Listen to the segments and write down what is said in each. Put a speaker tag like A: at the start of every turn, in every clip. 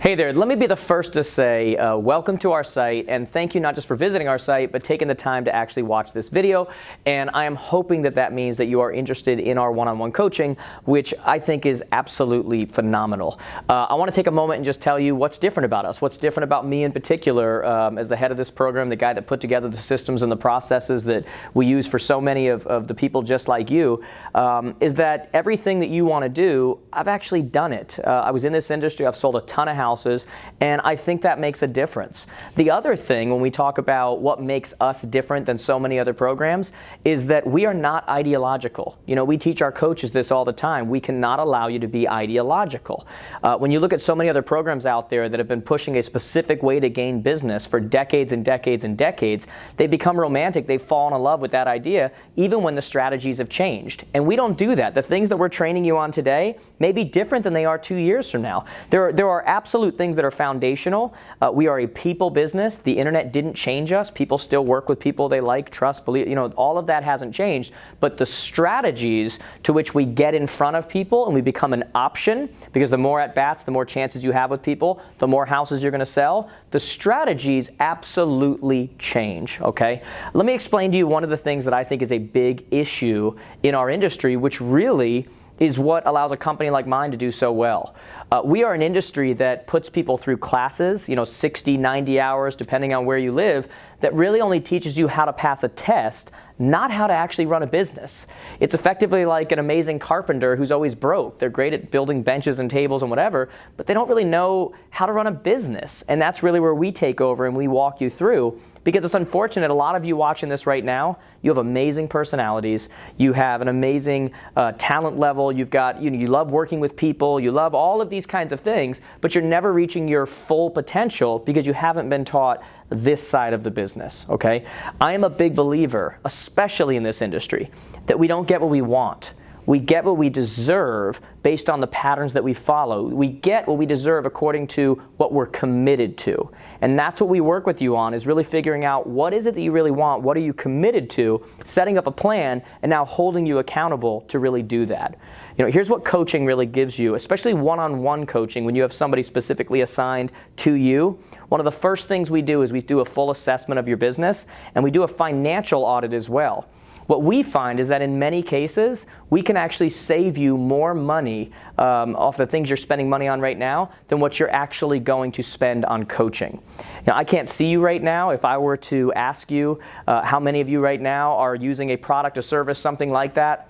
A: Hey there, let me be the first to say welcome to our site, and thank you not just for visiting our site, but taking the time to actually watch this video. And I am hoping that that means that you are interested in our one-on-one coaching, which I think is absolutely phenomenal. I want to take a moment and just tell you what's different about us, what's different about me in particular as the head of this program, the guy that put together the systems and the processes that we use for so many of the people just like you, is that everything that you want to do, I've actually done it. I was in this industry, I've sold a ton of houses, and I think that makes a difference. The other thing, when we talk about what makes us different than so many other programs, is that we are not ideological. You know, we teach our coaches this all the time. We cannot allow you to be ideological. When you look at so many other programs out there that have been pushing a specific way to gain business for decades and decades and decades, they become romantic. They've fallen in love with that idea, even when the strategies have changed. And we don't do that. The things that we're training you on today may be different than they are 2 years from now. There are absolute things that are foundational. We are a people business. The internet didn't change us. People still work with people they like, trust, believe. You know, all of that hasn't changed. But the strategies to which we get in front of people and we become an option, because the more at bats, the more chances you have with people, the more houses you're going to sell. The strategies absolutely change. Okay. Let me explain to you one of the things that I think is a big issue in our industry, which really is what allows a company like mine to do so well. We are an industry that puts people through classes, 60, 90 hours, depending on where you live, that really only teaches you how to pass a test, not how to actually run a business. It's effectively like an amazing carpenter who's always broke. They're great at building benches and tables and whatever, but they don't really know how to run a business. And that's really where we take over and we walk you through, because it's unfortunate, a lot of you watching this right now, you have amazing personalities, you have an amazing talent level, you've got, you love working with people, you love all of these kinds of things, but you're never reaching your full potential because you haven't been taught this side of the business, okay? I am a big believer, especially in this industry, that we don't get what we want. We get what we deserve based on the patterns that we follow. We get what we deserve according to what we're committed to. And that's what we work with you on, is really figuring out what is it that you really want, what are you committed to, setting up a plan, and now holding you accountable to really do that. Here's what coaching really gives you, especially one-on-one coaching, when you have somebody specifically assigned to you. One of the first things we do is we do a full assessment of your business, and we do a financial audit as well. What we find is that in many cases, we can actually save you more money off the things you're spending money on right now than what you're actually going to spend on coaching. Now, I can't see you right now. If I were to ask you how many of you right now are using a product, a service, something like that,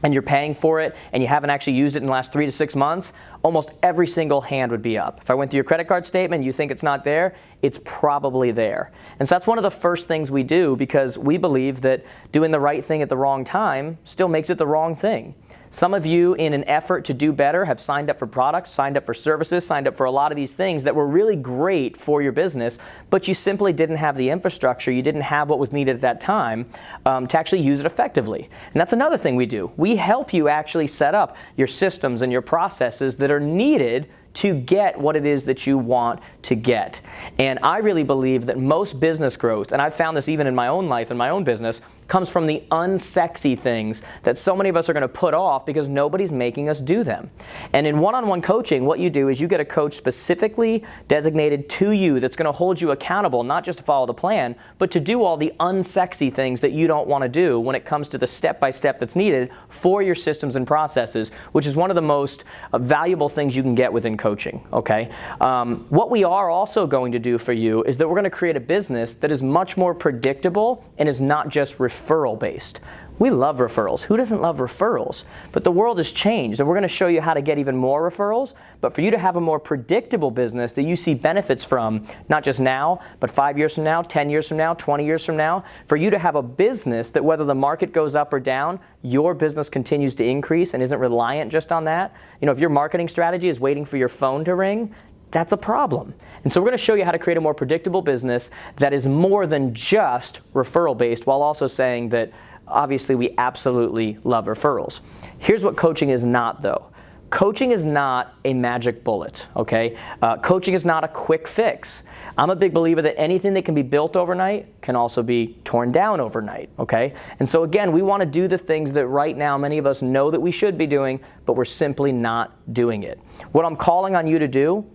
A: and you're paying for it, and you haven't actually used it in the last 3 to 6 months, almost every single hand would be up. If I went through your credit card statement and you think it's not there, it's probably there. And so that's one of the first things we do, because we believe that doing the right thing at the wrong time still makes it the wrong thing. Some of you, in an effort to do better, have signed up for products, signed up for services, signed up for a lot of these things that were really great for your business, but you simply didn't have the infrastructure, you didn't have what was needed at that time to actually use it effectively. And that's another thing we do. We help you actually set up your systems and your processes that are needed to get what it is that you want to get. And I really believe that most business growth, and I've found this even in my own life, in my own business, comes from the unsexy things that so many of us are going to put off because nobody's making us do them. And in one-on-one coaching, what you do is you get a coach specifically designated to you that's going to hold you accountable, not just to follow the plan, but to do all the unsexy things that you don't want to do when it comes to the step-by-step that's needed for your systems and processes, which is one of the most valuable things you can get within coaching, okay? What we are also going to do for you is that we're going to create a business that is much more predictable and is not just referral based. We love referrals. Who doesn't love referrals? But the world has changed, and we're going to show you how to get even more referrals. But for you to have a more predictable business that you see benefits from, not just now, but 5 years from now, 10 years from now, 20 years from now, for you to have a business that whether the market goes up or down, your business continues to increase and isn't reliant just on that. If your marketing strategy is waiting for your phone to ring, that's a problem. And so we're going to show you how to create a more predictable business that is more than just referral based, while also saying that obviously we absolutely love referrals. Here's what coaching is not, though. Coaching is not a magic bullet, okay? Coaching is not a quick fix. I'm a big believer that anything that can be built overnight can also be torn down overnight, okay? And so again, we want to do the things that right now many of us know that we should be doing, but we're simply not doing it. What I'm calling on you to do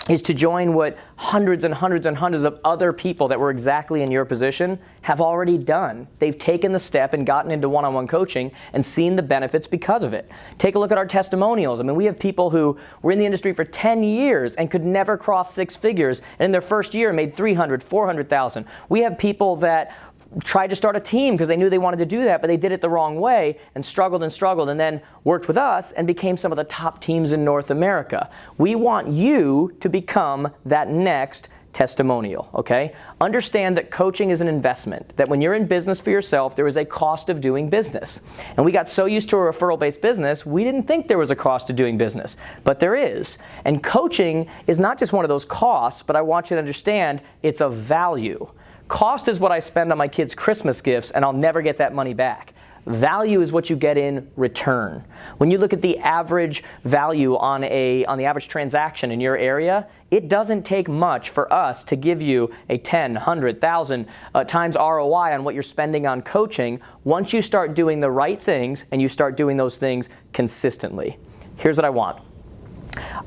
A: is to join what hundreds and hundreds and hundreds of other people that were exactly in your position have already done. They've taken the step and gotten into one-on-one coaching and seen the benefits because of it. Take a look at our testimonials. I mean, we have people who were in the industry for 10 years and could never cross 6 figures, and in their first year made 300, 400,000. We have people that tried to start a team because they knew they wanted to do that, but they did it the wrong way and struggled and then worked with us and became some of the top teams in North America. We want you to become that next testimonial, okay? Understand that coaching is an investment, that when you're in business for yourself, there is a cost of doing business. And we got so used to a referral-based business, we didn't think there was a cost to doing business, but there is. And coaching is not just one of those costs, but I want you to understand it's a value. Cost is what I spend on my kids' Christmas gifts, and I'll never get that money back. Value is what you get in return. When you look at the average value on the average transaction in your area, it doesn't take much for us to give you a 10, 100, 1,000 times ROI on what you're spending on coaching once you start doing the right things and you start doing those things consistently. Here's what I want.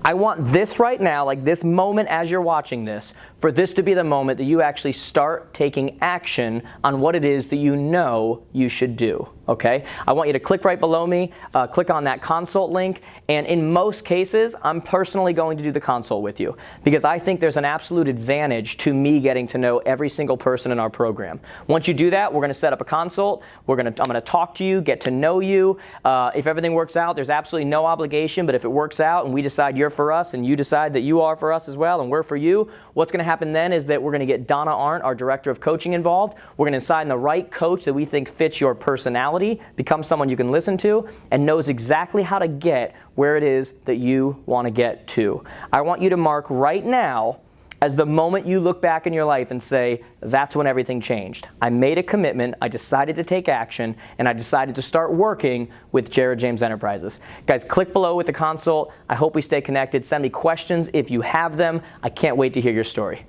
A: I want this right now, like this moment as you're watching this, for this to be the moment that you actually start taking action on what it is that you know you should do, okay? I want you to click right below me, click on that consult link, and in most cases, I'm personally going to do the consult with you because I think there's an absolute advantage to me getting to know every single person in our program. Once you do that, we're going to set up a consult. I'm going to talk to you, get to know you. If everything works out, there's absolutely no obligation, but if it works out and we decide you're for us and you decide that you are for us as well and we're for you, what's going to happen then is that we're going to get Donna Arndt, our director of coaching, involved. We're going to assign the right coach that we think fits your personality, become someone you can listen to, and knows exactly how to get where it is that you want to get to. I want you to mark right now as the moment you look back in your life and say, that's when everything changed. I made a commitment, I decided to take action, and I decided to start working with Jared James Enterprises. Guys, click below with the consult. I hope we stay connected. Send me questions if you have them. I can't wait to hear your story.